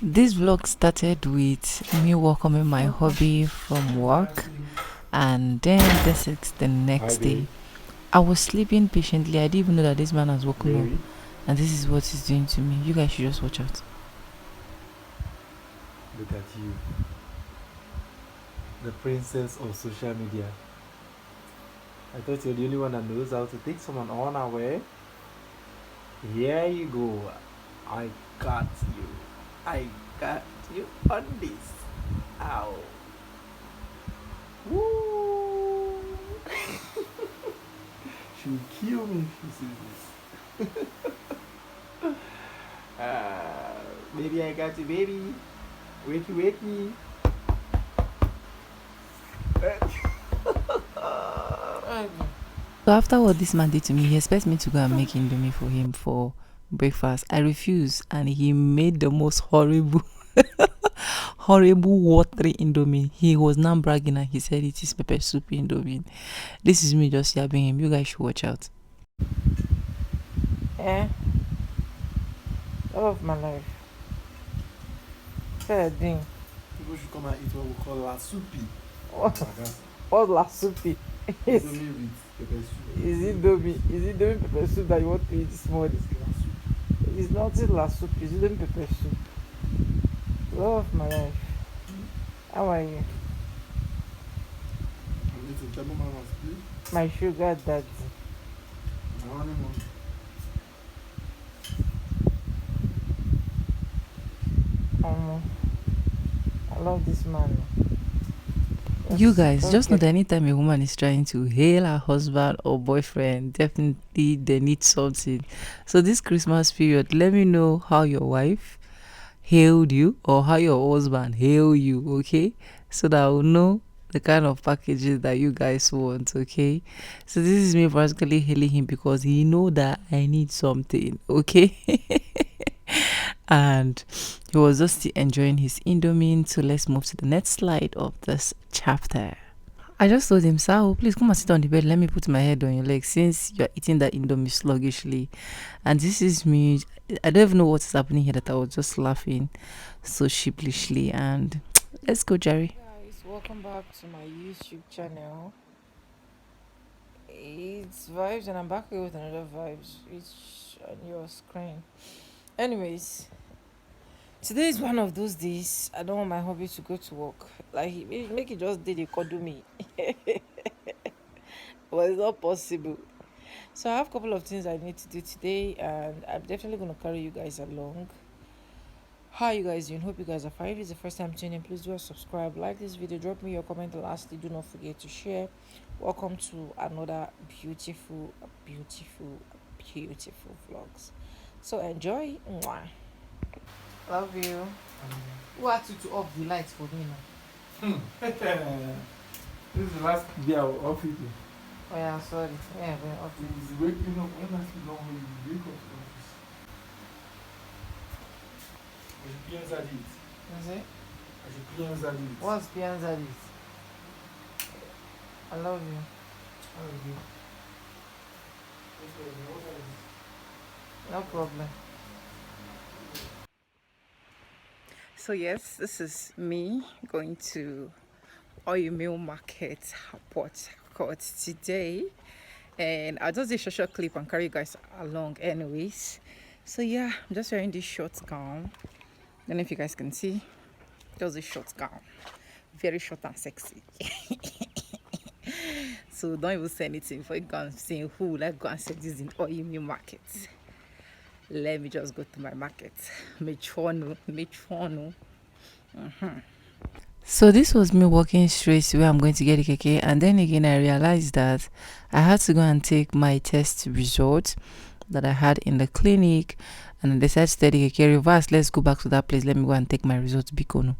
This vlog started with me welcoming my hubby from work, and then this is the next day. I was sleeping patiently. I didn't even know that this man has woken up, and this is what he's doing to me. You guys should just watch out. Look at you, the princess of social media. I thought you're the only one that knows how to take someone on away. Here you go. I got you. I got you on this. Ow. Woo. She'll kill me if she sees this. Baby, I got you, baby. Wakey, wakey. So after what this man did to me, he expects me to go and make indomie for him for breakfast. I refused, and he made the most horrible horrible watery indomie. He was now bragging and he said it is pepper soup indomie. This is me just yabbing him. You guys should watch out. All of my life. Fair thing. People should come and eat what we call la soupi. What la soupi? Indomie with pepper soup. Is it doing pepper soup that you want to eat this morning? It's not la soup, it's doing pepper soup. Love of my life. How are you? My sugar daddy. I love this man. You guys just know that anytime a woman is trying to hail her husband or boyfriend, definitely they need something. So this Christmas period, let me know how your wife hailed you or how your husband hailed you, okay? So that I will know the kind of packages that you guys want, okay? So this is me practically hailing him because he know that I need something, okay? And he was just enjoying his indomie. So let's move to the next slide of this chapter. I just told him, "Sir, please come and sit on the bed. Let me put my head on your leg since you're eating that indomie sluggishly." And this is me. I don't even know what's happening here that I was just laughing so sheepishly. And let's go, Jerry. Guys, welcome back to my YouTube channel. It's Vibes, and I'm back here with another Vibes. It's on your screen. Anyways, today is one of those days I don't want my hubby to go to work. Like, make it just did cuddle me. But it's not possible. So I have a couple of things I need to do today, and I'm definitely going to carry you guys along. How are you guys doing? Hope you guys are fine. If it's the first time tuning in, please do subscribe, like this video, drop me your comment, and lastly, do not forget to share. Welcome to another beautiful vlogs. So enjoy. Mwah. Love you. Who asked you to off the lights for me now? This is the last day I will off it. Oh yeah, sorry. Yeah, we're off it. It's waking up. When I sit down, when you wake up to the office. I should piensa dit. Is it? I should piensa dit. What's pianza this? I love you. I love you. No problem. So yes, this is me going to oil mill market Harcourt today, and I'll just do a short clip and carry you guys along anyways. So yeah, I'm just wearing this short gown. Don't know if you guys can see, just a short gown, very short and sexy. So don't even say anything before you go and say who like go and say this in oil mill market. Let me just go to my market. So this was me walking straight to where I'm going to get a keke, and then again I realized that I had to go and take my test result that I had in the clinic, and I decided to study keke reverse. Let's go back to that place. Let me go and take my result Bikono.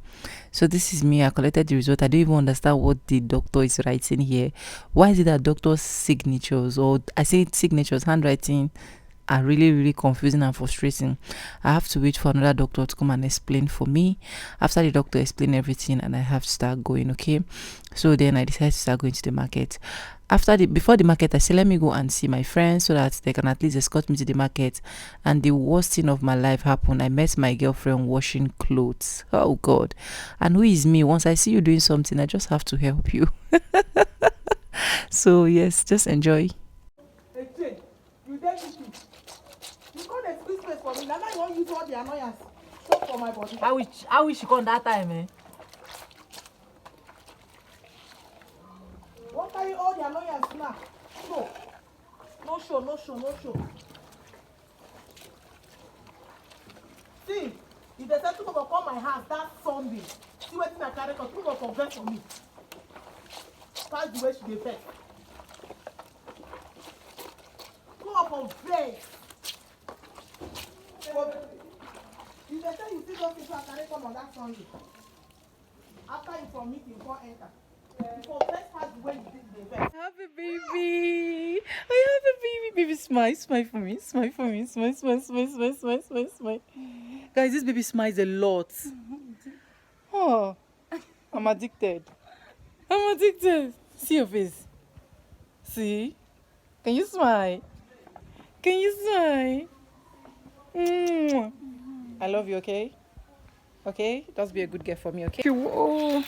So this is me. I collected the result. I don't even understand what the doctor is writing here. Why is it that doctor's signatures, or I say signatures, handwriting are really, really confusing and frustrating. I have to wait for another doctor to come and explain for me. After the doctor explain everything, and I have to start going, okay? So then I decided to start going to the market. Before the market, I said, let me go and see my friends so that they can at least escort me to the market. And the worst thing of my life happened. I met my girlfriend washing clothes. Oh God. And who is me? Once I see you doing something, I just have to help you. So yes, just enjoy. You dare me to? You can't excuse space for me. Now you won't use all the annoyance. Stop for my body. How wish you come that time, eh? Won't carry all the annoyance now. No. No show, no show, no show. See, if they say to go come my house that Sunday, see what I carry, because people go vex for me. That's the way she dey vex. Go up on vex. If they say you see those people I carry come on that Sunday, after you from meet, you go enter. Before vex pass the way you did the vex. I have a baby. I have a baby. Baby, smile, smile for me, smile for me, smile, smile, smile, smile, smile, smile, smile. Guys, this baby smiles a lot. Oh, I'm addicted. I'm addicted. See your face. See? Can you smile? Can you smile? Mm. I love you, okay? Okay? Just be a good girl for me, okay? Oh.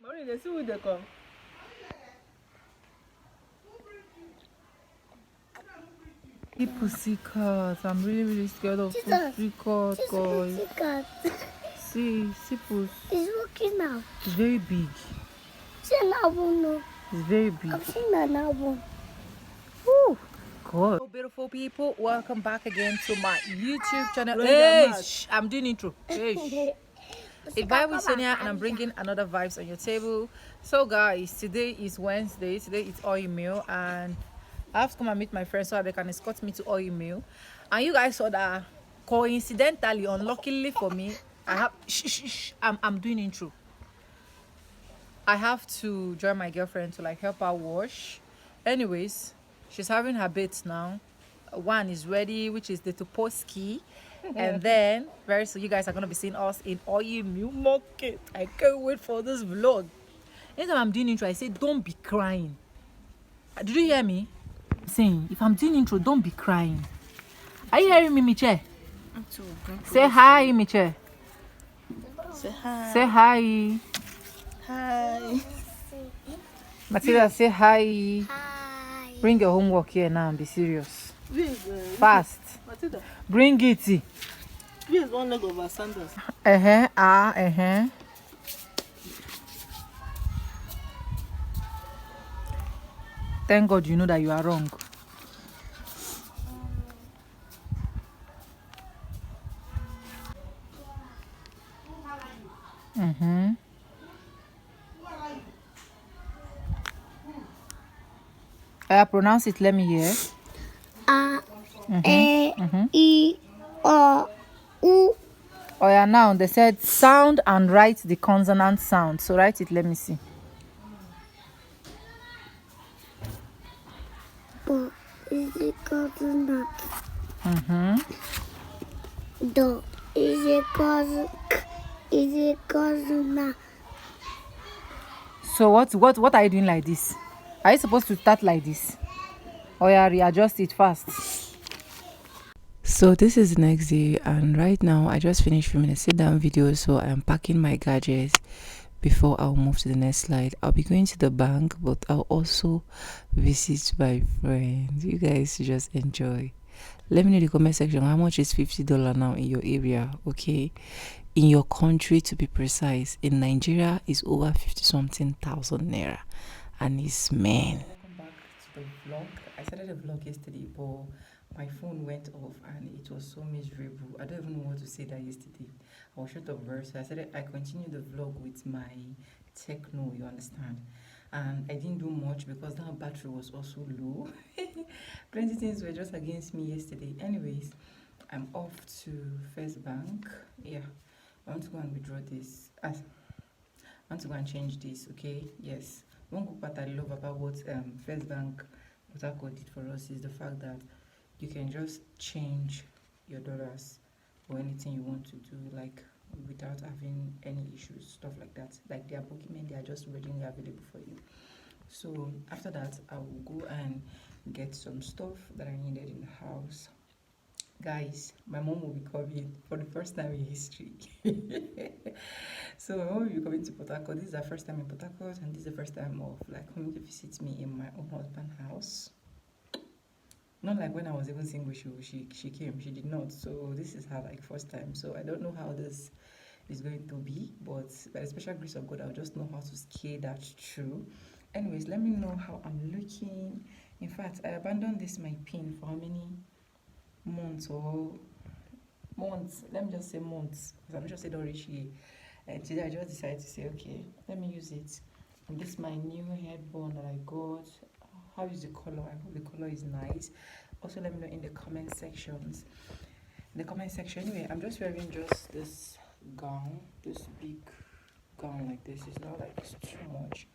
Mommy, they see who they come. Pussycat. I'm really, really scared of pussycat, guys. See puss. It's working now. It's very big. See an album now. It's very big. I've seen an album. Woo. God. Hello, beautiful people. Welcome back again to my YouTube channel. Hey, I'm doing intro. Hey. It's Vibe with Sonia, and I'm bringing another vibes on your table. So, guys, today is Wednesday. Today is oil meal, and I have to come and meet my friends so that they can escort me to oil meal. And you guys saw that coincidentally, unluckily for me, I have I'm doing intro. I have to join my girlfriend to like help her wash. Anyways, she's having her baits now. One is ready, which is the Toposki. And then very soon you guys are gonna be seeing us in oil meal market. I can't wait for this vlog. Anytime I'm doing intro, I say don't be crying. Did you hear me? I'm saying if I'm doing intro, don't be crying. Are you hearing me, Miche? Say hi, Miche. Say hi. Say hi. Hi. Matilda, say hi. Hi. Bring your homework here now and be serious. Fast. Fast. Matilda, Bring it. this is one leg of our sandals. Thank God you know that you are wrong. I pronounce it. Let me hear. A, E, I, O, U. Oh yeah, now they said sound and write the consonant sound. So write it. Let me see. O is a consonant. Do is a consonant. Is a consonant. So what are you doing like this? Are you supposed to start like this? Oh yeah, readjust it fast. So this is the next day, and right now I just finished filming a sit-down video, so I'm packing my gadgets before I'll move to the next slide. I'll be going to the bank, but I'll also visit my friends. You guys just enjoy. Let me know in the comment section how much is $50 now in your area, okay? In your country, to be precise. In Nigeria is over 50 something thousand naira, and it's men. Welcome back to the vlog. I started a vlog yesterday, but my phone went off and it was so miserable. I don't even know what to say that yesterday. I was short of words, so I continued the vlog with my techno, you understand. And I didn't do much because that battery was also low. Plenty things were just against me yesterday. Anyways, I'm off to First Bank. Yeah, I want to go and withdraw this. I want to go and change this, okay? Yes. one good part I love about what First Bank WHATAPP did for us is the fact that you can just change your dollars or anything you want to do, like without having any issues, stuff like that. Like their document, they are just readily available for you. So after that, I will go and get some stuff that I needed in the house. Guys, my mom will be coming for the first time in history. So my mom will be coming to Port Harcourt. This is her first time in Port Harcourt, and this is the first time of like coming to visit me in my own husband's house. Not like when I was even single, she came. She did not. So this is her like first time. So I don't know how this is going to be, but by the special grace of God, I'll just know how to scale that through. Anyways, let me know how I'm looking. In fact, I abandoned this my pin for how many months or months? Let me just say months, because I'm just say don't reach here. And today I just decided to say, okay, let me use it. And this is my new headband that I got. How is the color? I hope the color is nice. Also, let me know in the comment sections. In the comment section, anyway, I'm just wearing just this gown, this big gown like this. It's not like it's too much.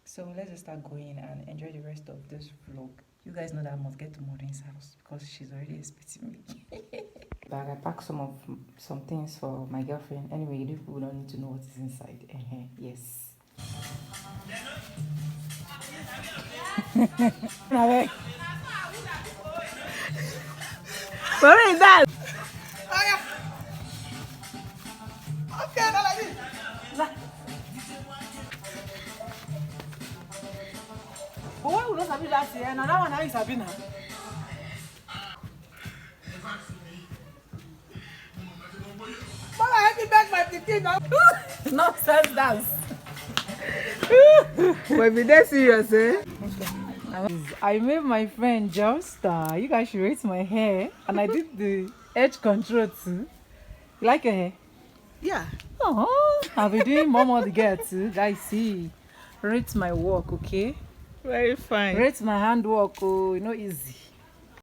So let's just start going and enjoy the rest of this vlog. You guys know that I must get to Maureen's house because she's already expecting me. But I packed some things for my girlfriend. Anyway, you people don't need to know what is inside. Yes. Where is that? Okay, not like this. But why would not Sabi last year? And that one now is Sabina. Mama, help me back my ticket now. Nonsense dance. But be that serious, eh? Okay. I made my friend just you guys should rate my hair, and I did the edge control too. You like your hair? Yeah. Oh, I'll be doing more the girl too. Guys, see, rate my work, okay? Very fine. Rate my handwork, oh, you know, easy.